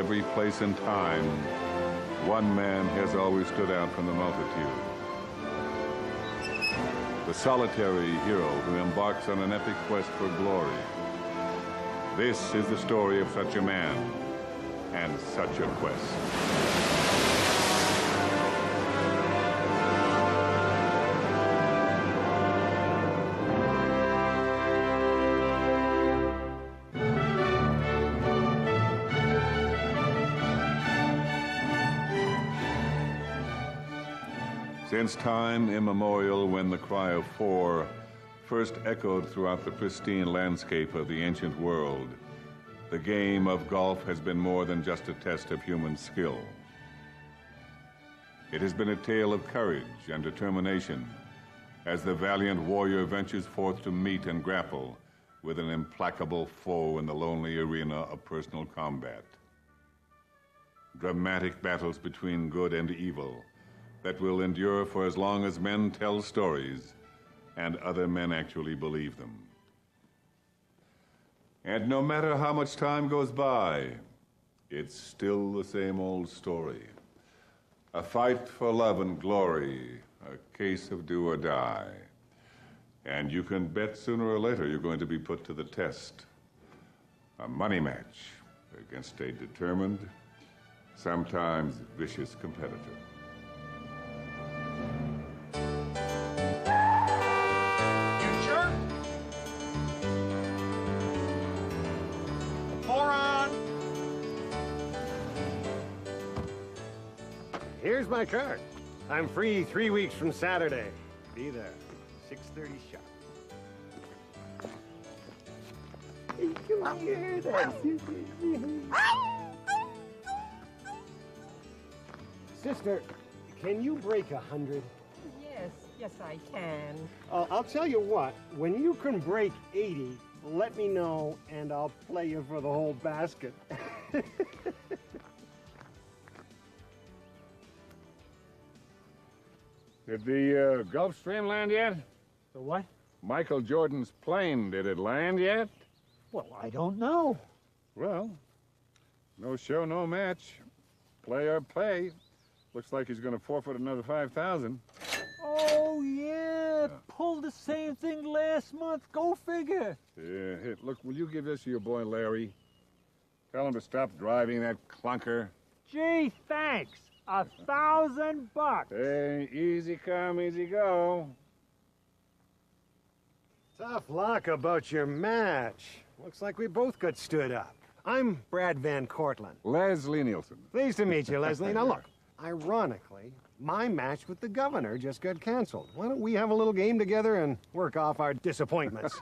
every place and time, one man has always stood out from the multitude. The solitary hero who embarks on an epic quest for glory. This is the story of such a man and such a quest. Since time immemorial, when the cry of four first echoed throughout the pristine landscape of the ancient world, the game of golf has been more than just a test of human skill. It has been a tale of courage and determination as the valiant warrior ventures forth to meet and grapple with an implacable foe in the lonely arena of personal combat. Dramatic battles between good and evil that will endure for as long as men tell stories and other men actually believe them. And no matter how much time goes by, it's still the same old story. A fight for love and glory, a case of do or die. And you can bet sooner or later you're going to be put to the test. A money match against a determined, sometimes vicious competitor. Here's my card. I'm free 3 weeks from Saturday. Be there, 6:30 sharp. Hey, come here, Sister, can you break 100? Yes, I can. I'll tell you what, when you can break 80, let me know and I'll play you for the whole basket. Did the Gulfstream land yet? The what? Michael Jordan's plane, did it land yet? Well, I don't know. Well, no show, no match. Play or pay. Looks like he's going to forfeit another $5,000. Oh, yeah. Pulled the same thing last month. Go figure. Yeah, hey, look, will you give this to your boy Larry? Tell him to stop driving that clunker. Gee, thanks. $1,000. Hey, easy come, easy go. Tough luck about your match. Looks like we both got stood up. I'm Brad Van Cortlandt. Leslie Neilson. Pleased to meet you, Leslie. Now look, ironically, my match with the governor just got canceled. Why don't we have a little game together and work off our disappointments?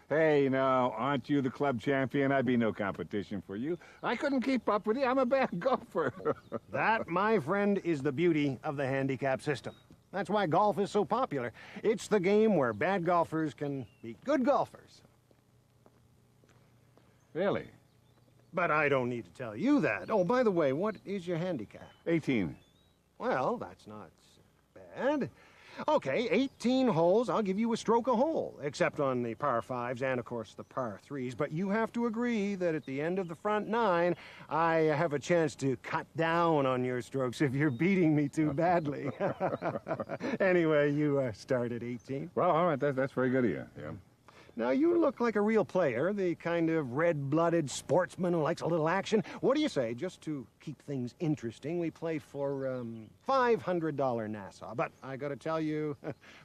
Hey, now, aren't you the club champion? I'd be no competition for you. I couldn't keep up with you. I'm a bad golfer. That, my friend, is the beauty of the handicap system. That's why golf is so popular. It's the game where bad golfers can beat good golfers. Really? But I don't need to tell you that. Oh, by the way, what is your handicap? 18. Well, that's not bad. Okay, 18 holes, I'll give you a stroke a hole, except on the par 5s and, of course, the par 3s. But you have to agree that at the end of the front 9, I have a chance to cut down on your strokes if you're beating me too badly. Anyway, you start at 18. Well, all right, that's very good of you, yeah. Now, you look like a real player, the kind of red-blooded sportsman who likes a little action. What do you say, just to keep things interesting, we play for $500 Nassau. But I gotta tell you,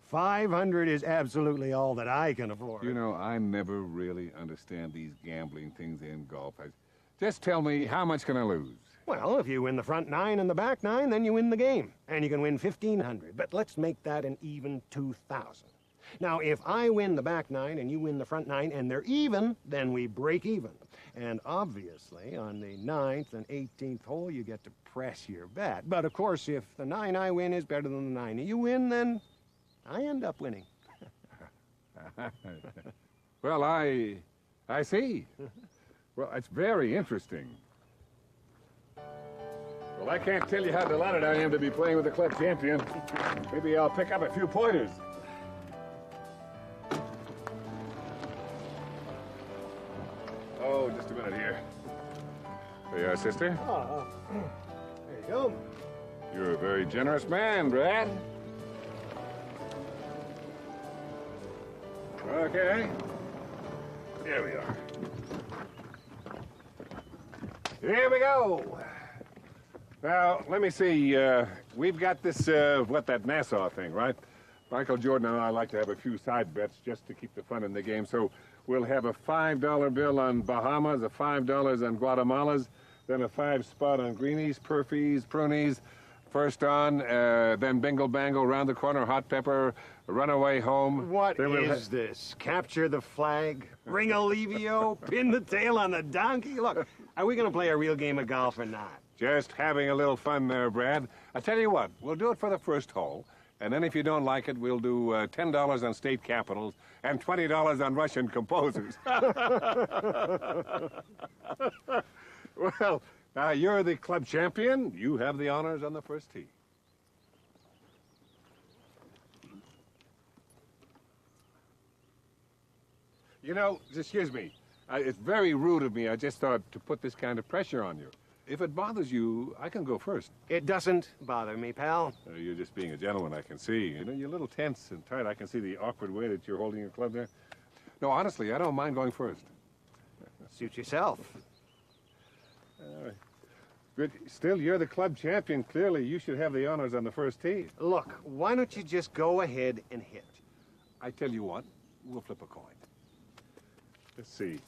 500 is absolutely all that I can afford. You know, I never really understand these gambling things in golf. Just tell me, how much can I lose? Well, if you win the front 9 and the back 9, then you win the game. And you can win $1,500. But let's make that an even 2,000. Now, if I win the back 9 and you win the front 9 and they're even, then we break even. And obviously, on the 9th and 18th hole, you get to press your bet. But of course, if the 9 I win is better than the 9 you win, then I end up winning. Well, I see. Well, it's very interesting. Well, I can't tell you how delighted I am to be playing with the club champion. Maybe I'll pick up a few pointers. Oh, just a minute here. There you are, sister. Oh, there you go. You're a very generous man, Brad. Okay. Here we are. Here we go. Now, let me see. We've got this, that Nassau thing, right? Michael Jordan and I like to have a few side bets just to keep the fun in the game. So we'll have a $5 bill on Bahamas, a $5 on Guatemalas, then a 5-spot on Greenies, Perfees, Prunies. First on, then Bingle Bangle, round the corner, Hot Pepper, Runaway Home. What Then we'll is this? Capture the flag? Ring Olivio? Pin the tail on the donkey? Look, are we going to play a real game of golf or not? Just having a little fun there, Brad. I tell you what, we'll do it for the first hole, and then if you don't like it, we'll do $10 on state capitals and $20 on Russian composers. Well, now you're the club champion. You have the honors on the first tee. You know, excuse me, it's very rude of me. I just thought to put this kind of pressure on you. If it bothers you, I can go first. It doesn't bother me, pal. You're just being a gentleman, I can see. You know, you're a little tense and tight. I can see the awkward way that you're holding your club there. No, honestly, I don't mind going first. Suit yourself. But still, you're the club champion. Clearly, you should have the honors on the first tee. Look, why don't you just go ahead and hit? I tell you what, we'll flip a coin. Let's see.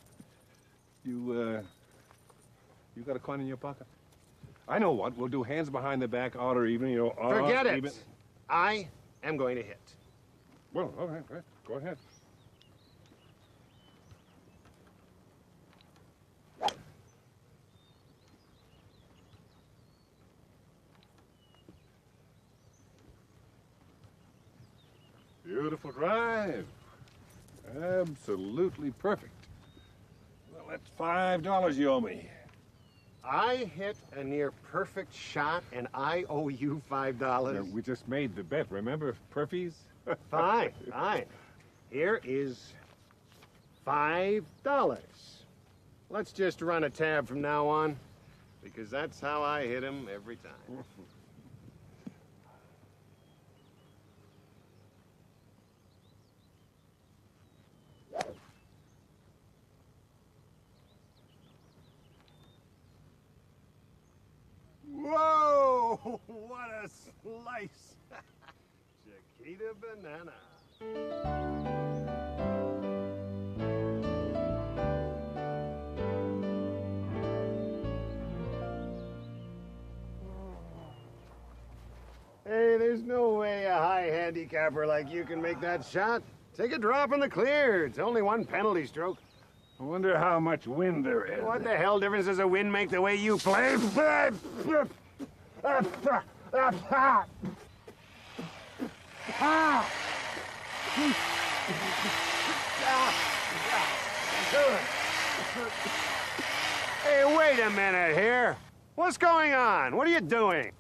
You got a coin in your pocket? I know what. We'll do hands behind the back, odd or even, you know, odd, Forget it. even. I am going to hit. Well, all right. Go ahead. Beautiful drive. Absolutely perfect. Well, that's $5 you owe me. I hit a near perfect shot, and I owe you $5. We just made the bet, remember, Perfees? Fine. Here is $5. Let's just run a tab from now on, because that's how I hit him every time. Whoa! What a slice! Chiquita banana. Hey, there's no way a high handicapper like you can make that shot. Take a drop in the clear. It's only one penalty stroke. I wonder how much wind there is. What the hell difference does a wind make the way you play? Hey, wait a minute here. What's going on? What are you doing?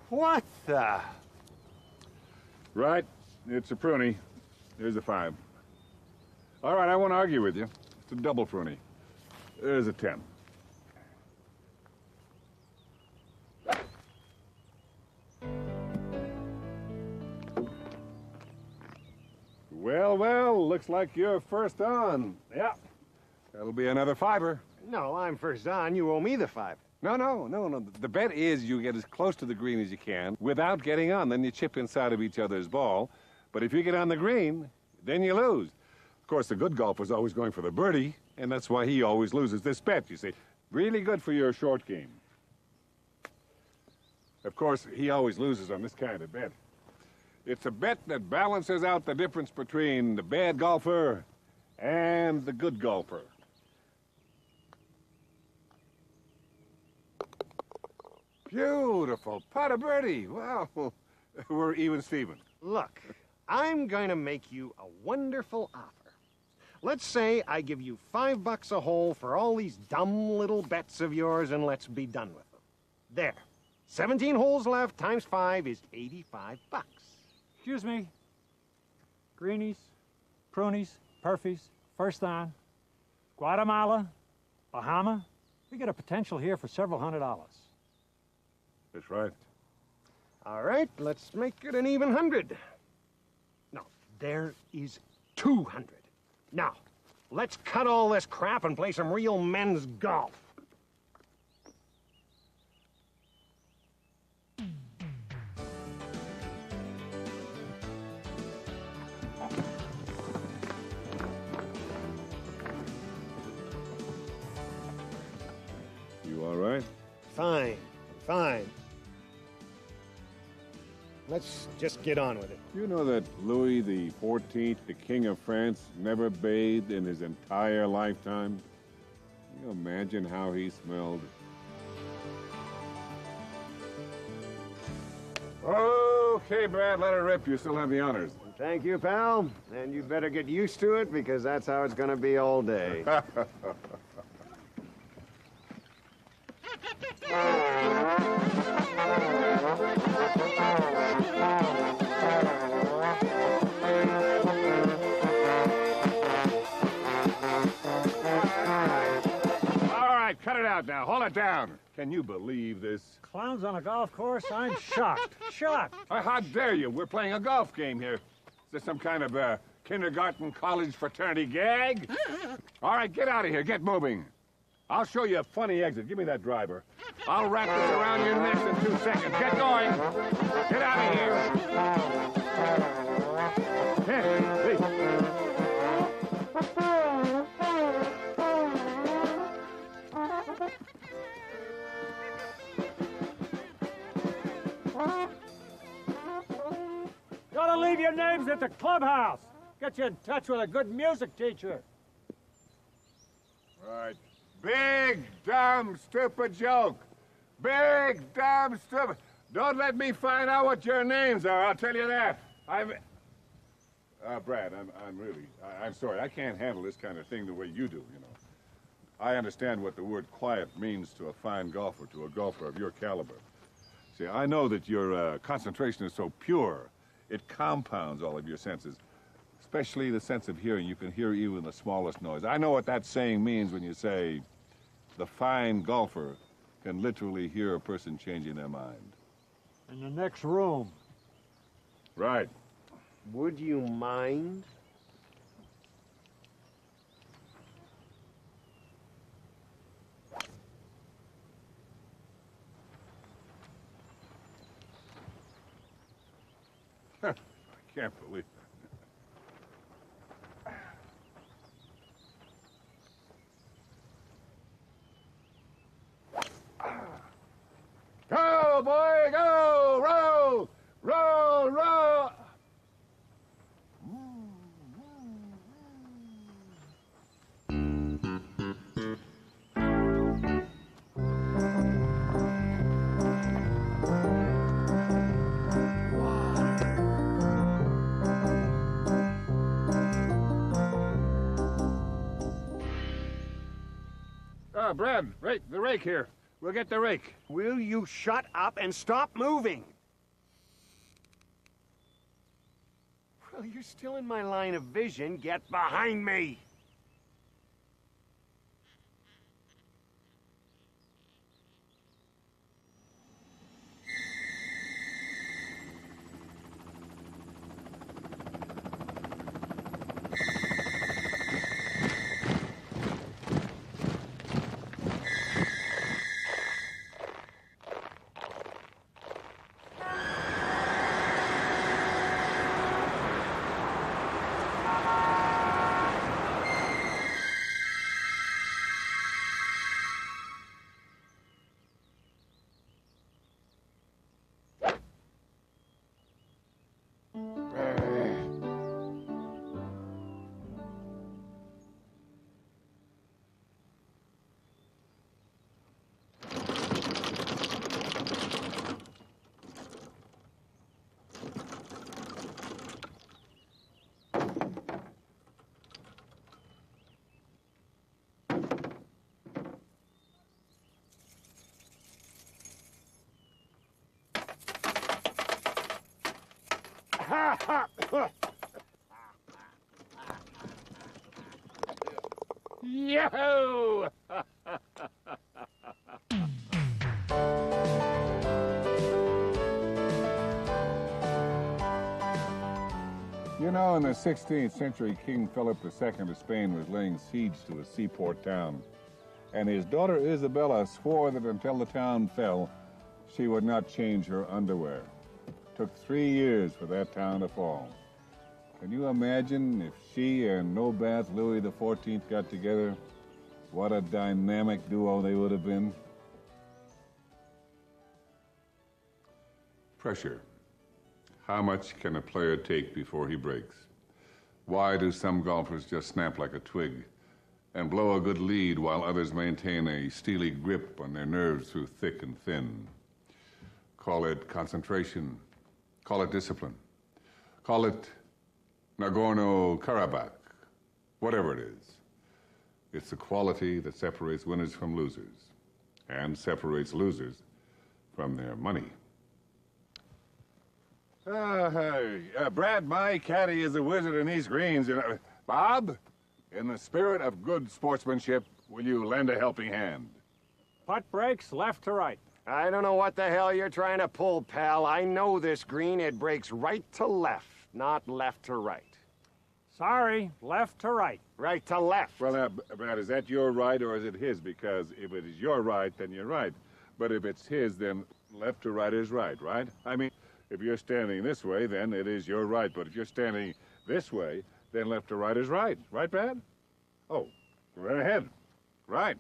What the? Right, it's a pruny. There's a 5. All right, I won't argue with you. It's a double pruny. There's a 10. Well, looks like you're first on. Yeah. That'll be another $5. No, I'm first on. You owe me the 5. No. The bet is you get as close to the green as you can without getting on. Then you chip inside of each other's ball. But if you get on the green, then you lose. Of course, the good golfer's always going for the birdie, and that's why he always loses this bet, you see. Really good for your short game. Of course, he always loses on this kind of bet. It's a bet that balances out the difference between the bad golfer and the good golfer. Beautiful. Pot of birdie. Wow. We're even Steven. Look, I'm going to make you a wonderful offer. Let's say I give you $5 a hole for all these dumb little bets of yours, and let's be done with them. There. 17 holes left times 5 is $85. Excuse me. Greenies, Prunies, Perfees, first on, Guatemala, A hammer? We got a potential here for several $100. That's right. All right, let's make it an even 100. No, there is 200. Now, let's cut all this crap and play some real men's golf. You all right? Fine, fine. Let's just get on with it. You know that Louis the 14th, the King of France, never bathed in his entire lifetime? Can you imagine how he smelled? Okay, Brad, let her rip. You still have the honors. Thank you, pal. And you better get used to it because that's how it's gonna be all day. All right, cut it out now. Hold it down. Can you believe this? Clowns on a golf course? I'm shocked. Shocked. How dare you? We're playing a golf game here. Is this some kind of kindergarten, college fraternity gag? All right, get out of here. Get moving. I'll show you a funny exit. Give me that driver. I'll wrap this around your neck in 2 seconds. Get going. Get out of here. Hey, please. Gotta leave your names at the clubhouse. Get you in touch with a good music teacher. Right. Big, dumb, stupid joke. Big, dumb, stupid. Don't let me find out what your names are. I'll tell you that. Brad, I'm sorry. I can't handle this kind of thing the way you do, you know. I understand what the word quiet means to a fine golfer, to a golfer of your caliber. See, I know that your concentration is so pure, it compounds all of your senses, especially the sense of hearing. You can hear even the smallest noise. I know what that saying means when you say, the fine golfer can literally hear a person changing their mind. In the next room. Right. Would you mind? I can't believe it. Go, boy, go! Roll! Roll, roll! Brad, the rake here. We'll get the rake. Will you shut up and stop moving? Well, you're still in my line of vision. Get behind me. Yo! You know, in the 16th century, King Philip II of Spain was laying siege to a seaport town. And his daughter Isabella swore that until the town fell, she would not change her underwear. It took 3 years for that town to fall. Can you imagine if she and no-bath Louis XIV got together? What a dynamic duo they would have been. Pressure. How much can a player take before he breaks? Why do some golfers just snap like a twig and blow a good lead while others maintain a steely grip on their nerves through thick and thin? Call it concentration. Call it discipline. Call it Nagorno-Karabakh. Whatever it is. It's the quality that separates winners from losers and separates losers from their money. Brad, my caddy is a wizard in these greens. Bob, in the spirit of good sportsmanship, will you lend a helping hand? Putt breaks left to right. I don't know what the hell you're trying to pull, pal. I know this green. It breaks right to left, not left to right. Sorry, left to right. Right to left. Well, Brad, is that your right or is it his? Because if it is your right, then you're right. But if it's his, then left to right is right, right? I mean, if you're standing this way, then it is your right. But if you're standing this way, then left to right is right. Right, Brad? Oh, right ahead. Right.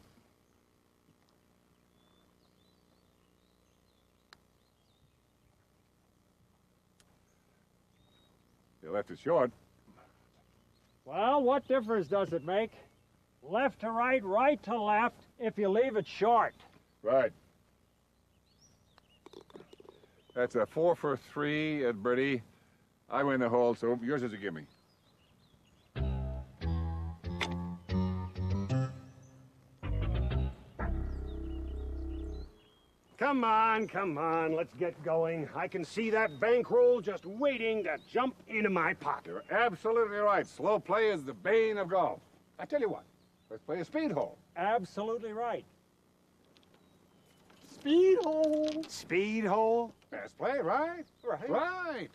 You left it short. Well, what difference does it make? Left to right, right to left, if you leave it short. Right. That's a 4 for 3 at birdie. I win the hole, so yours is a gimme. Come on, let's get going. I can see that bankroll just waiting to jump into my pocket. You're absolutely right. Slow play is the bane of golf. I tell you what, let's play a speed hole. Absolutely right. Speed hole. Speed hole? Fast play, right? Right. Right.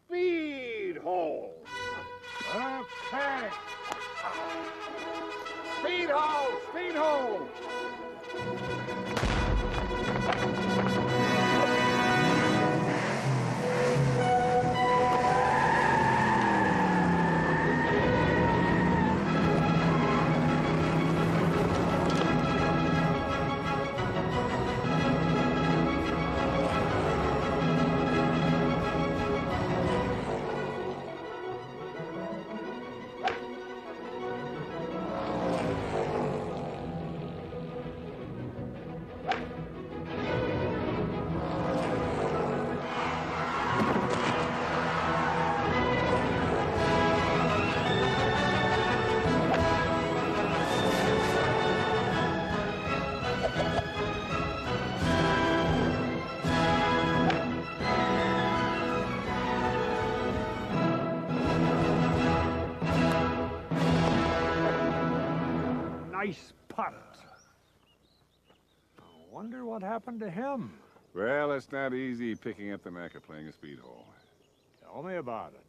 Speed hole. Okay. Speed hole! Speed hole! Nice putt. I wonder what happened to him. Well, it's not easy picking up the knack of playing a speed hole. Tell me about it.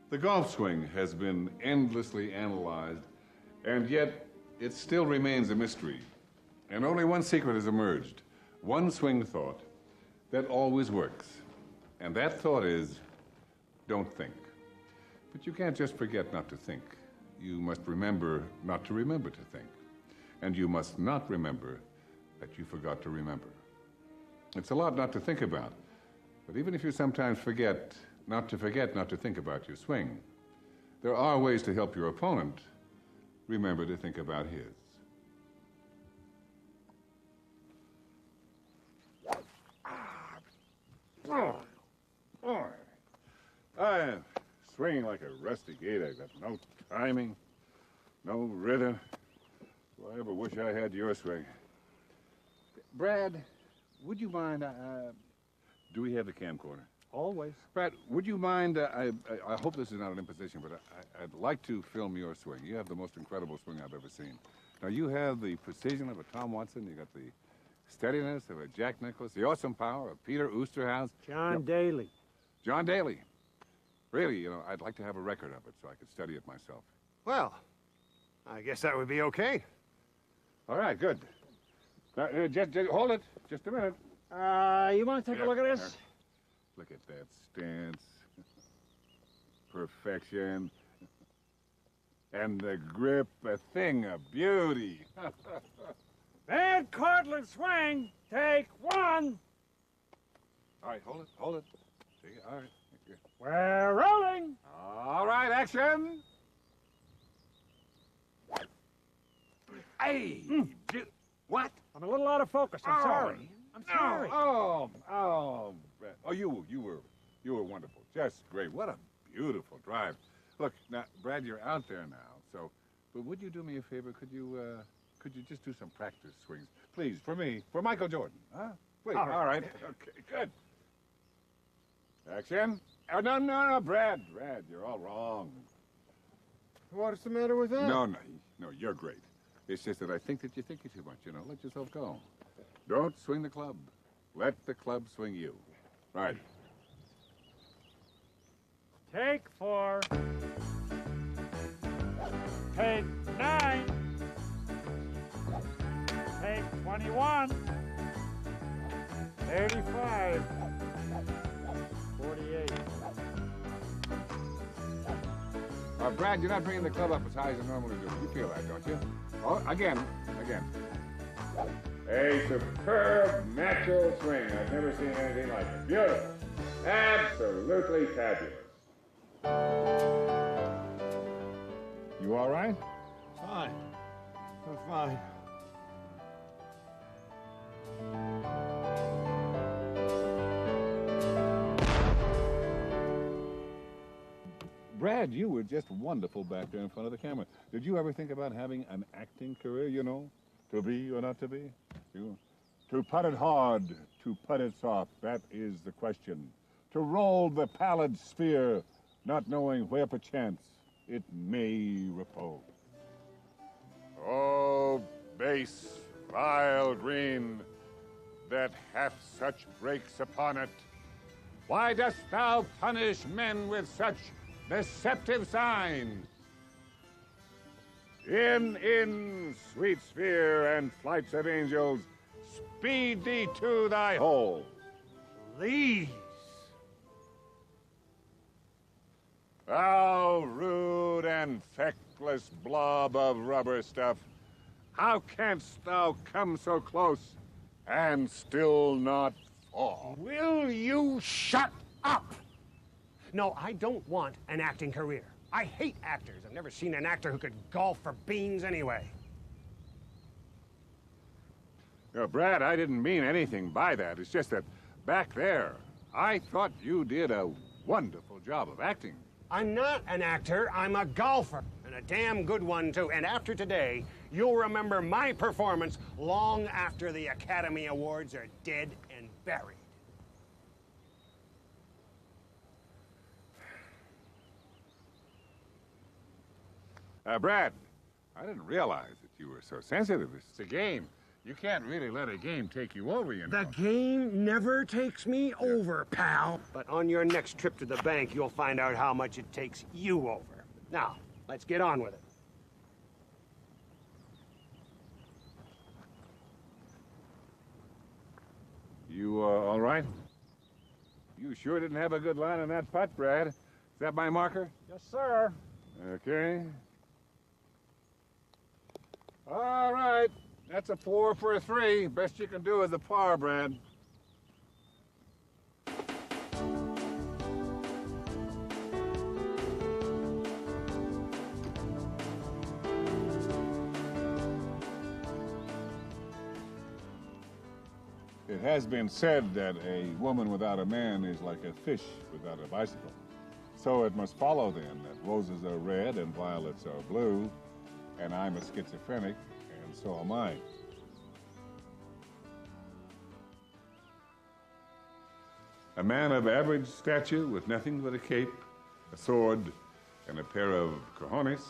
The golf swing has been endlessly analyzed, and yet it still remains a mystery. And only one secret has emerged, one swing thought that always works. And that thought is, don't think. But you can't just forget not to think. You must remember not to remember to think. And you must not remember that you forgot to remember. It's a lot not to think about. But even if you sometimes forget not to think about your swing, there are ways to help your opponent remember to think about his. I swing like a rusty gate. I got no timing, no rhythm. Well, I ever wish I had your swing. Brad, would you mind, do we have the camcorder? Always. Brad, would you mind, I hope this is not an imposition, but I'd like to film your swing. You have the most incredible swing I've ever seen. Now, you have the precision of a Tom Watson. You got the steadiness of a Jack Nicklaus, the awesome power of Peter Oosterhouse. John Daly. John Daly. Really, I'd like to have a record of it so I could study it myself. Well, I guess that would be okay. All right, good. Now, just hold it. Just a minute. You want to take a look at this? Look at that stance. Perfection. And the grip, a thing of beauty. Bad Cortland swing. Take one. All right, hold it. See, all right. We're rolling. All right, action. Hey, what? I'm a little out of focus. I'm sorry. I'm sorry. You were wonderful. Just great. What a beautiful drive. Look, now, Brad, you're out there now, but would you do me a favor? Could you just do some practice swings? Please, for me, for Michael Jordan, huh? Please. All right. Okay, good. Action. Oh, no, Brad, you're all wrong. What's the matter with that? No, you're great. It's just that I think that you're thinking too much, Let yourself go. Don't swing the club. Let the club swing you. Right. Take 4. Take 9. Take 21. 35. 48. Brad, you're not bringing the club up as high as you normally do. You feel that, don't you? Oh, again. A superb natural swing. I've never seen anything like it. Beautiful. Absolutely fabulous. You all right? Fine. I'm fine. Brad, you were just wonderful back there in front of the camera. Did you ever think about having an acting career, To be or not to be? To putt it hard, to putt it soft, that is the question. To roll the pallid sphere, not knowing where perchance it may repose. Oh, base, vile green, that hath such breaks upon it. Why dost thou punish men with such deceptive signs? In, sweet sphere and flights of angels, speed thee to thy hole. Please. Thou rude and feckless blob of rubber stuff, how canst thou come so close and still not fall? Will you shut up? No, I don't want an acting career. I hate actors. I've never seen an actor who could golf for beans anyway. Brad, I didn't mean anything by that. It's just that back there, I thought you did a wonderful job of acting. I'm not an actor. I'm a golfer. And a damn good one, too. And after today, you'll remember my performance long after the Academy Awards are dead and buried. Brad, I didn't realize that you were so sensitive. It's a game. You can't really let a game take you over, The game never takes me over, pal. But on your next trip to the bank, you'll find out how much it takes you over. Now, let's get on with it. You, all right? You sure didn't have a good line on that putt, Brad. Is that my marker? Yes, sir. Okay. All right. That's a 4 for a 3. Best you can do is a par, Brad. It has been said that a woman without a man is like a fish without a bicycle. So it must follow then that roses are red and violets are blue, and I'm a schizophrenic, and so am I. A man of average stature with nothing but a cape, a sword, and a pair of cojones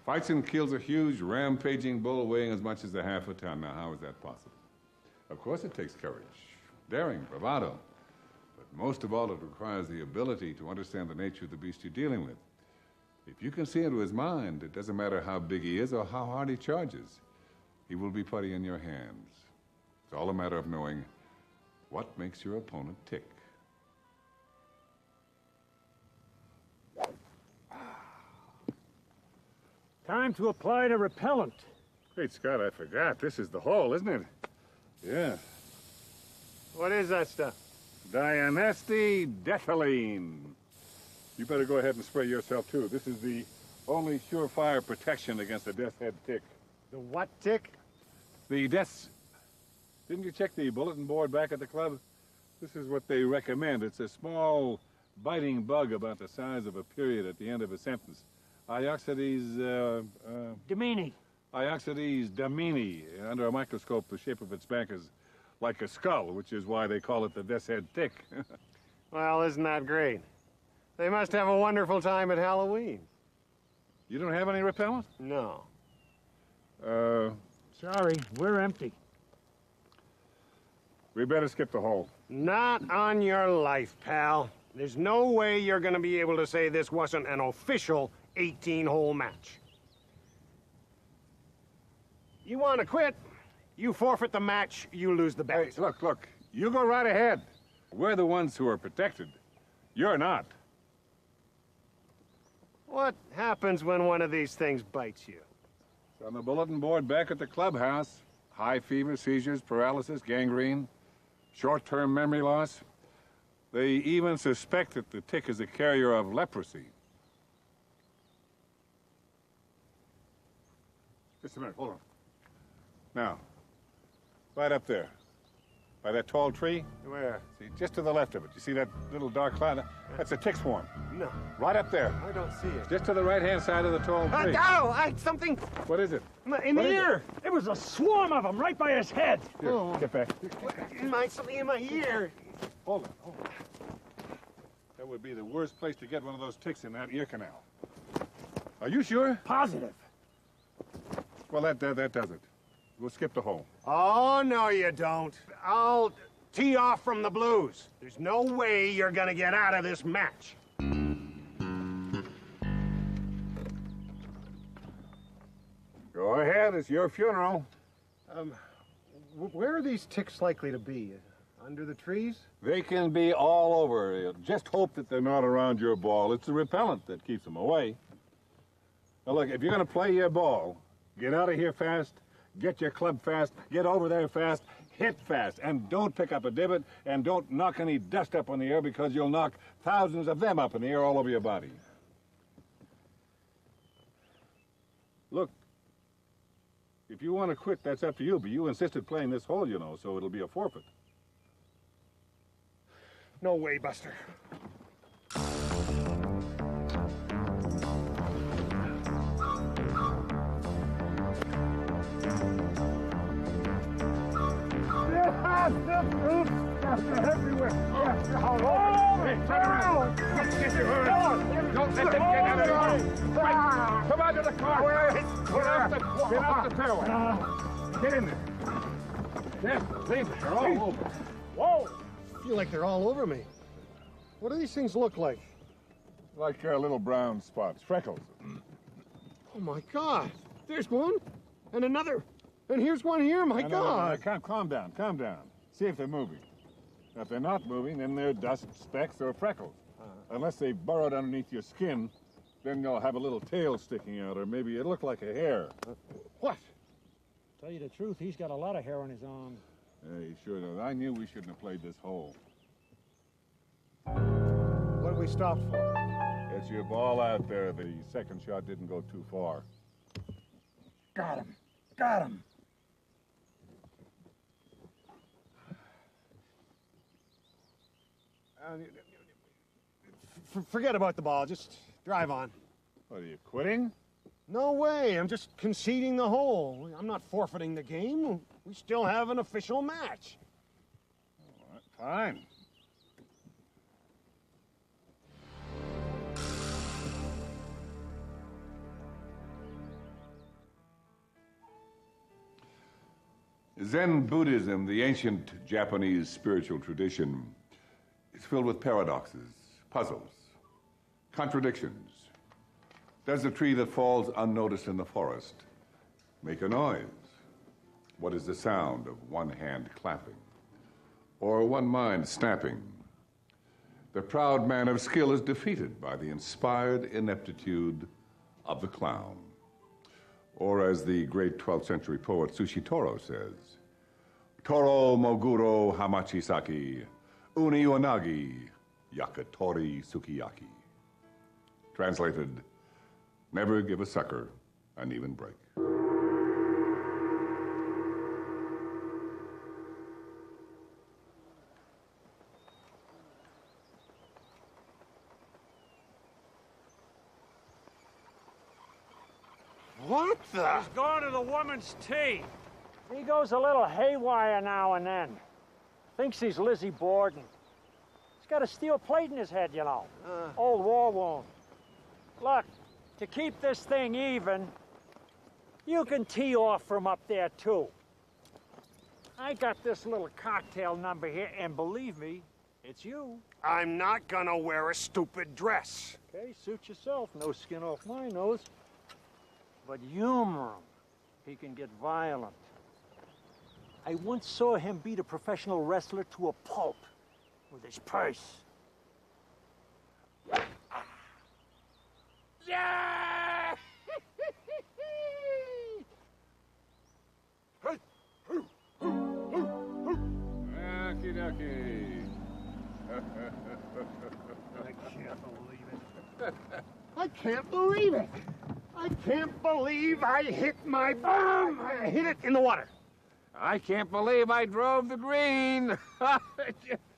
fights and kills a huge rampaging bull weighing as much as a half a ton. Now, how is that possible? Of course it takes courage, daring, bravado. But most of all, it requires the ability to understand the nature of the beast you're dealing with. If you can see into his mind, it doesn't matter how big he is or how hard he charges. He will be putty in your hands. It's all a matter of knowing what makes your opponent tick. Time to apply the repellent. Great Scott, I forgot. This is the hole, isn't it? Yeah. What is that stuff? Diamethylene. You better go ahead and spray yourself, too. This is the only surefire protection against the death's head tick. The what tick? The death's... Didn't you check the bulletin board back at the club? This is what they recommend. It's a small, biting bug about the size of a period at the end of a sentence. Ioxides, Domini. Ioxides damini. Under a microscope, the shape of its back is like a skull, which is why they call it the death's head tick. Well, isn't that great? They must have a wonderful time at Halloween. You don't have any repellent? No. Sorry, we're empty. We better skip the hole. Not on your life, pal. There's no way you're gonna be able to say this wasn't an official 18-hole match. You want to quit? You forfeit the match, you lose the bet. Hey, look. You go right ahead. We're the ones who are protected. You're not. What happens when one of these things bites you? It's on the bulletin board back at the clubhouse. High fever, seizures, paralysis, gangrene, short-term memory loss. They even suspect that the tick is a carrier of leprosy. Just a minute, hold on. Now, right up there, by that tall tree. Where? See, just to the left of it. You see that little dark cloud? That's a tick swarm. No, Right up there. I don't see it. Just to the right-hand side of the tall tree. Something What is it? in the What is it? ear. It was a swarm of them right by his head. Here, Oh. get back. Something in my ear. Hold on. That would be the worst place to get one of those ticks in that ear canal. Are you sure? Positive. Well, that does it. We'll skip the hole. Oh, no, you don't. I'll tee off from the blues. There's no way you're gonna get out of this match. Go ahead. It's your funeral. Where are these ticks likely to be? Under the trees? They can be all over. Just hope that they're not around your ball. It's the repellent that keeps them away. Now, look, if you're going to play your ball, get out of here fast, get your club fast, get over there fast, hit fast, and don't pick up a divot, and don't knock any dust up in the air because you'll knock thousands of them up in the air all over your body. Look, if you want to quit, that's up to you, but you insisted playing this hole, you know, so it'll be a forfeit. No way, Buster. Everywhere. Turn around. Get your hood. Don't let them get out of the car. Come out to the car. Get off the fairway. Get in there. There, leave it. They're all over. Whoa! I feel like they're all over me. What do these things look like? Like little brown spots, freckles. Oh, my God. There's one. And another. And here's one here. My God. Calm down, calm down. See if they're moving. Now, if they're not moving, then they're dust, specks, or freckles. Unless they burrowed underneath your skin, then they'll have a little tail sticking out, or maybe it'll look like a hair. What? Tell you the truth, he's got a lot of hair on his arm. Yeah, he sure does. I knew we shouldn't have played this hole. What did we stop for? It's your ball out there. The second shot didn't go too far. Got him. Got him. Forget about the ball. Just drive on. What, are you quitting? No way. I'm just conceding the hole. I'm not forfeiting the game. We still have an official match. All right, fine. Zen Buddhism, the ancient Japanese spiritual tradition, is filled with paradoxes, puzzles, contradictions. Does a tree that falls unnoticed in the forest make a noise? What is the sound of one hand clapping or one mind snapping? The proud man of skill is defeated by the inspired ineptitude of the clown. Or as the great 12th century poet Sushitoro says, Toro Moguro Hamachisaki, Uni Unagi, Yakatori Sukiyaki. Translated, never give a sucker an even break. What the? He's going to the woman's tea. He goes a little haywire now and then. Thinks he's Lizzie Borden. He's got a steel plate in his head, you know. Old war wound. Look, to keep this thing even, you can tee off from up there, too. I got this little cocktail number here, and believe me, it's you. I'm not gonna wear a stupid dress. Okay, suit yourself. No skin off my nose. But humor him. He can get violent. I once saw him beat a professional wrestler to a pulp with his purse. Yeah! Okie dokie. I can't believe it. I can't believe it. I can't believe I hit my bomb. I hit it in the water. I can't believe I drove the green.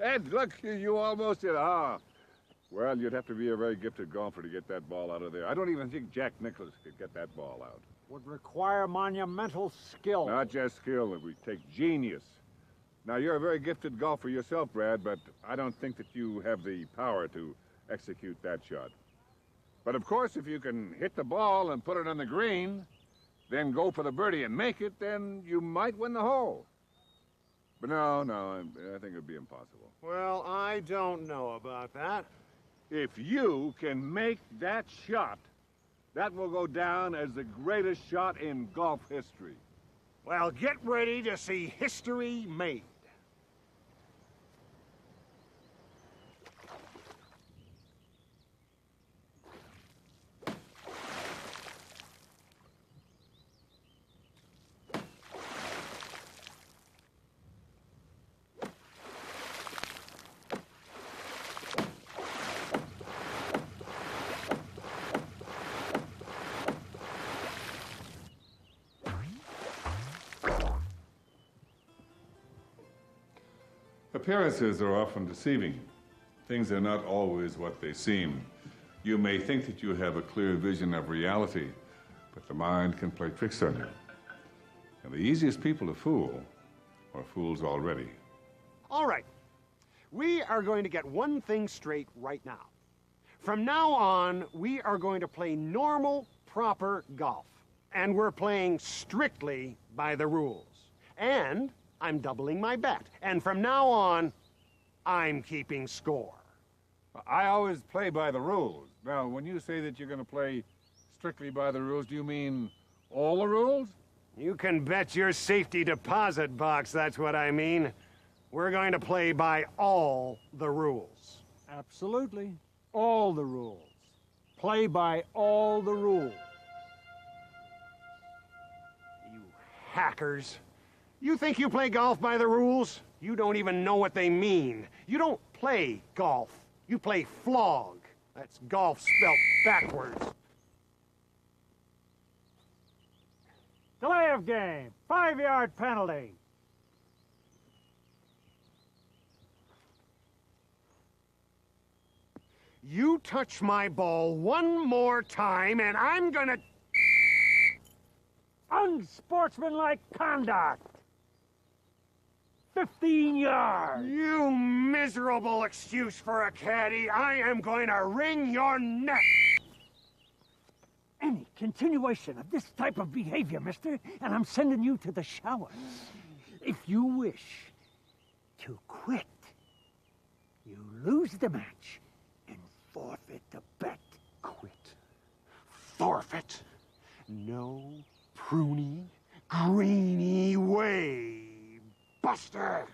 Ed, look, you almost hit. Well, you'd have to be a very gifted golfer to get that ball out of there. I don't even think Jack Nicklaus could get that ball out. Would require monumental skill. Not just skill, it would take genius. Now, you're a very gifted golfer yourself, Brad, but I don't think that you have the power to execute that shot. But of course, if you can hit the ball and put it on the green, then go for the birdie and make it, then you might win the hole. But no, I think it would be impossible. Well, I don't know about that. If you can make that shot, that will go down as the greatest shot in golf history. Well, get ready to see history made. Appearances are often deceiving. Things are not always what they seem. You may think that you have a clear vision of reality, but the mind can play tricks on you. And the easiest people to fool are fools already. All right. We are going to get one thing straight right now. From now on, we are going to play normal, proper golf. And we're playing strictly by the rules. And I'm doubling my bet. And from now on, I'm keeping score. I always play by the rules. Now, when you say that you're going to play strictly by the rules, do you mean all the rules? You can bet your safety deposit box that's what I mean. We're going to play by all the rules. Absolutely. All the rules. Play by all the rules. You hackers. You think you play golf by the rules? You don't even know what they mean. You don't play golf. You play flog. That's golf spelt backwards. Delay of game. 5-yard penalty. You touch my ball one more time and I'm gonna... Unsportsmanlike conduct. 15 yards. You miserable excuse for a caddy. I am going to wring your neck. Any continuation of this type of behavior, mister, and I'm sending you to the shower. If you wish to quit, you lose the match and forfeit the bet. Quit. Forfeit. No pruny, greeny way, Buster.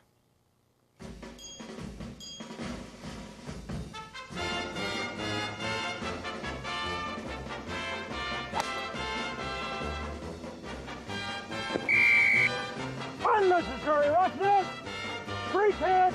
Unnecessary roughness! Free hit!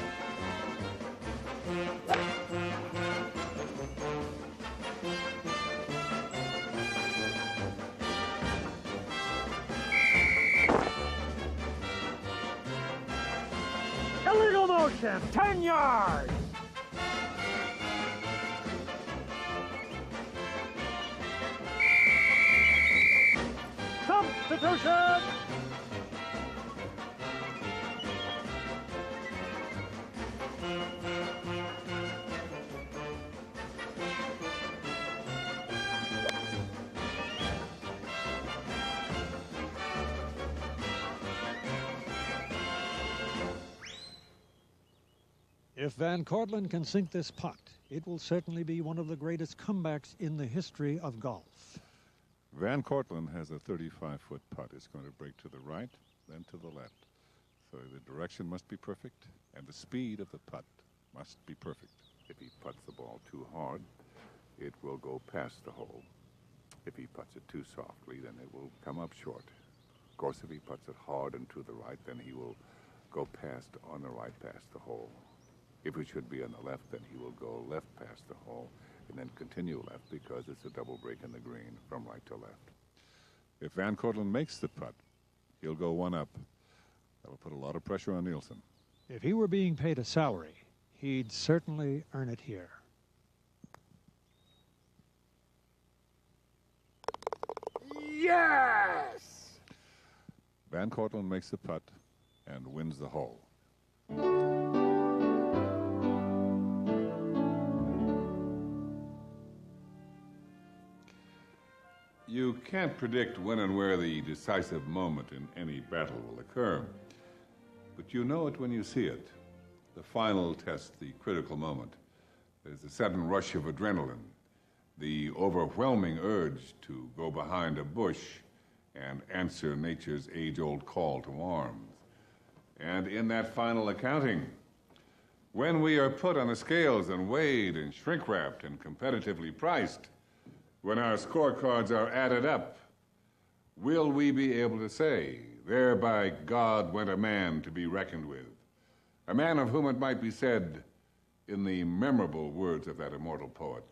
Illegal motion, 10 yards! Substitution! If Van Cortlandt can sink this putt, it will certainly be one of the greatest comebacks in the history of golf. Van Cortlandt has a 35-foot putt. It's going to break to the right, then to the left. So the direction must be perfect, and the speed of the putt must be perfect. If he putts the ball too hard, it will go past the hole. If he putts it too softly, then it will come up short. Of course, if he putts it hard and to the right, then he will go past on the right past the hole. If it should be on the left, then he will go left past the hole and then continue left because it's a double break in the green from right to left. If Van Cortlandt makes the putt, he'll go one up. That'll put a lot of pressure on Neilson. If he were being paid a salary, he'd certainly earn it here. Yes! Van Cortlandt makes the putt and wins the hole. You can't predict when and where the decisive moment in any battle will occur, but you know it when you see it. The final test, the critical moment. There's the sudden rush of adrenaline, the overwhelming urge to go behind a bush and answer nature's age-old call to arms. And in that final accounting, when we are put on the scales and weighed and shrink-wrapped and competitively priced, when our scorecards are added up, will we be able to say, there by God went a man to be reckoned with, a man of whom it might be said, in the memorable words of that immortal poet,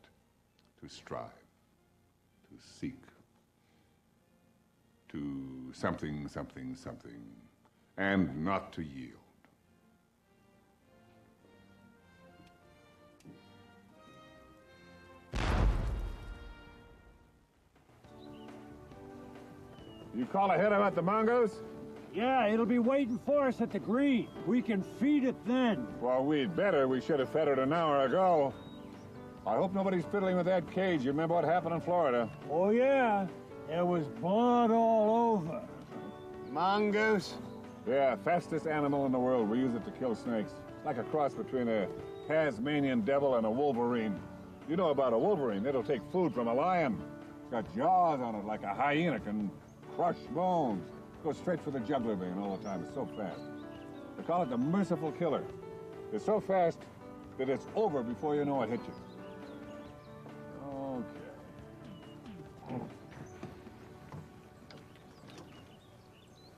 to strive, to seek, to something, something, something, and not to yield. You call ahead about the Mongos? Yeah, it'll be waiting for us at the green. We can feed it then. Well, we'd better. We should have fed it an hour ago. I hope nobody's fiddling with that cage. You remember what happened in Florida? Oh, yeah. There was blood all over. Mongoose? Yeah, fastest animal in the world. We use it to kill snakes. Like a cross between a Tasmanian devil and a wolverine. You know about a wolverine. It'll take food from a lion. It's got jaws on it like a hyena can crush bones. Goes straight for the jugular vein all the time. It's so fast. They call it the merciful killer. It's so fast that it's over before you know it hit you.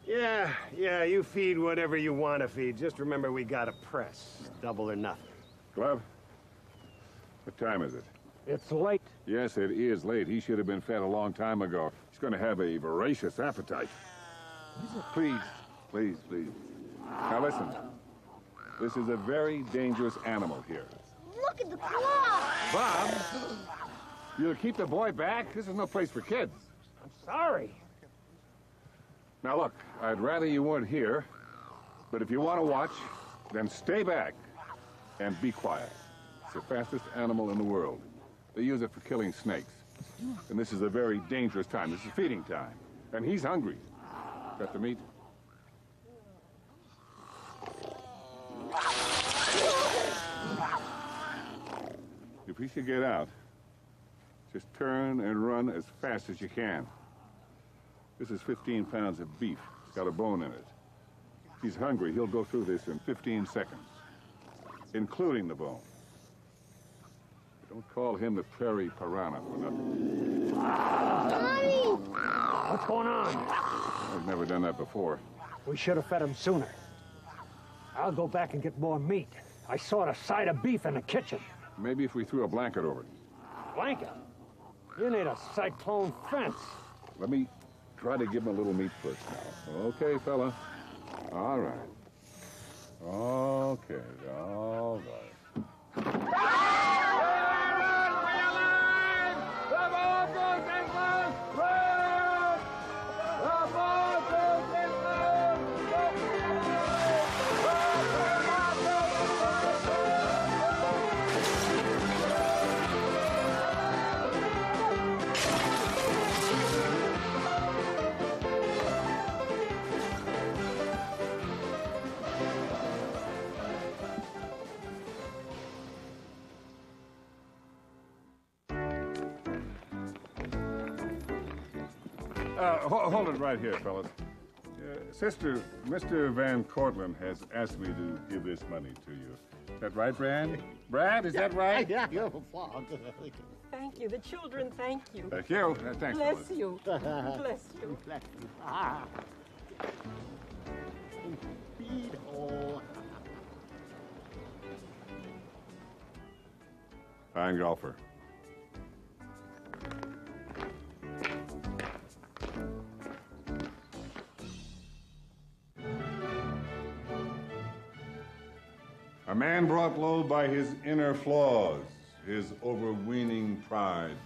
Okay. Yeah, you feed whatever you want to feed. Just remember we got a press. Double or nothing. Glove? What time is it? It's late. Yes, it is late. He should have been fed a long time ago. He's going to have a voracious appetite. Please, please, please. Now listen. This is a very dangerous animal here. Look at the claw! Bob, you'll keep the boy back? This is no place for kids. I'm sorry. Now look, I'd rather you weren't here, but if you want to watch, then stay back and be quiet. It's the fastest animal in the world. They use it for killing snakes. And this is a very dangerous time. This is feeding time. And he's hungry. Got the meat? we should get out, just turn and run as fast as you can. This is 15 pounds of beef. It's got a bone in it. If he's hungry, he'll go through this in 15 seconds, including the bone. Don't call him the prairie piranha for nothing. Mommy! What's going on? I've never done that before. We should have fed him sooner. I'll go back and get more meat. I saw a side of beef in the kitchen. Maybe if we threw a blanket over it. Blanket? You need a cyclone fence. Let me try to give him a little meat first now. Okay, fella. All right. Okay, all right. Hold it right here, fellas. Sister, Mr. Van Cortlandt has asked me to give this money to you. Is that right, Brad? Brad, is that right? Yeah, you're flawed. Thank you. The children, thank you. Thank you. Thanks, Bless fellas. you. Bless you. Fine golfer. A man brought low by his inner flaws, his overweening pride,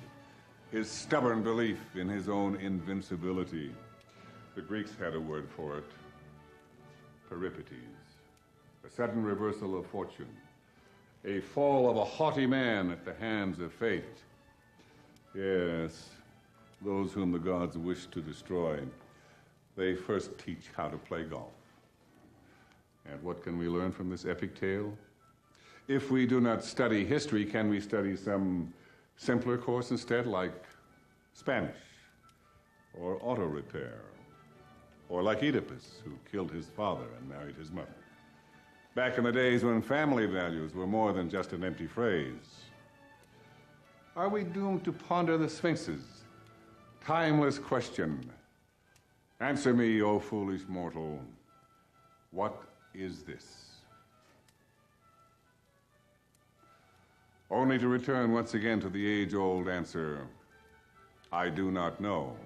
his stubborn belief in his own invincibility. The Greeks had a word for it, peripeties, a sudden reversal of fortune, a fall of a haughty man at the hands of fate. Yes, those whom the gods wish to destroy, they first teach how to play golf. And what can we learn from this epic tale? If we do not study history, can we study some simpler course instead, like Spanish, or auto repair, or like Oedipus, who killed his father and married his mother? Back in the days when family values were more than just an empty phrase. Are we doomed to ponder the Sphinx's timeless question? Answer me, O foolish mortal, what is this? Only to return once again to the age-old answer, I do not know,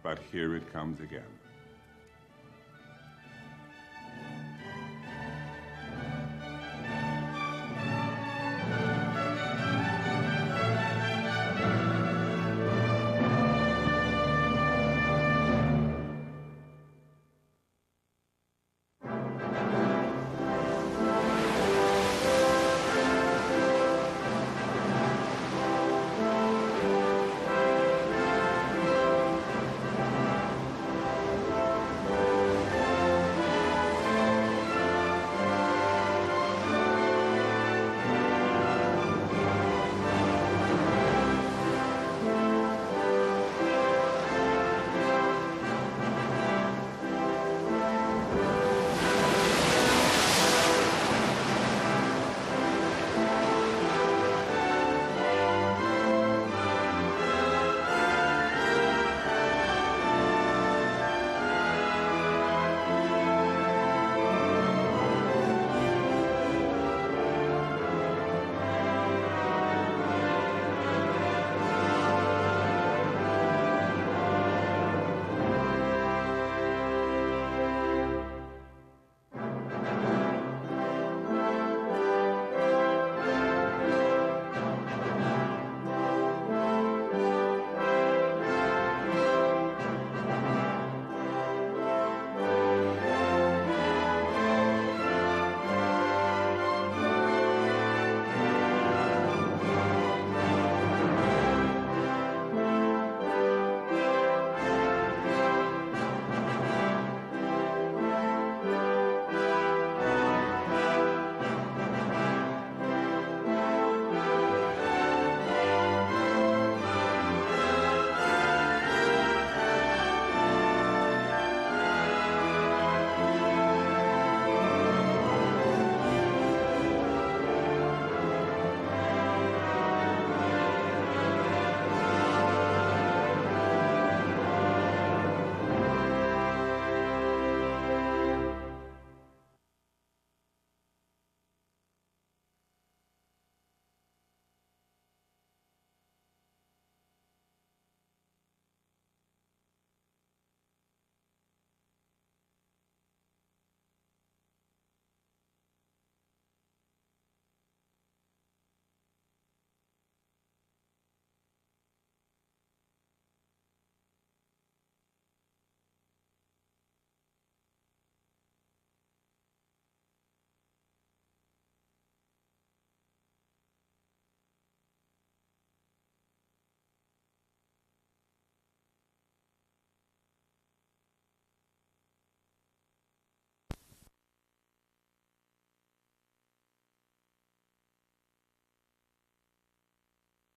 but here it comes again.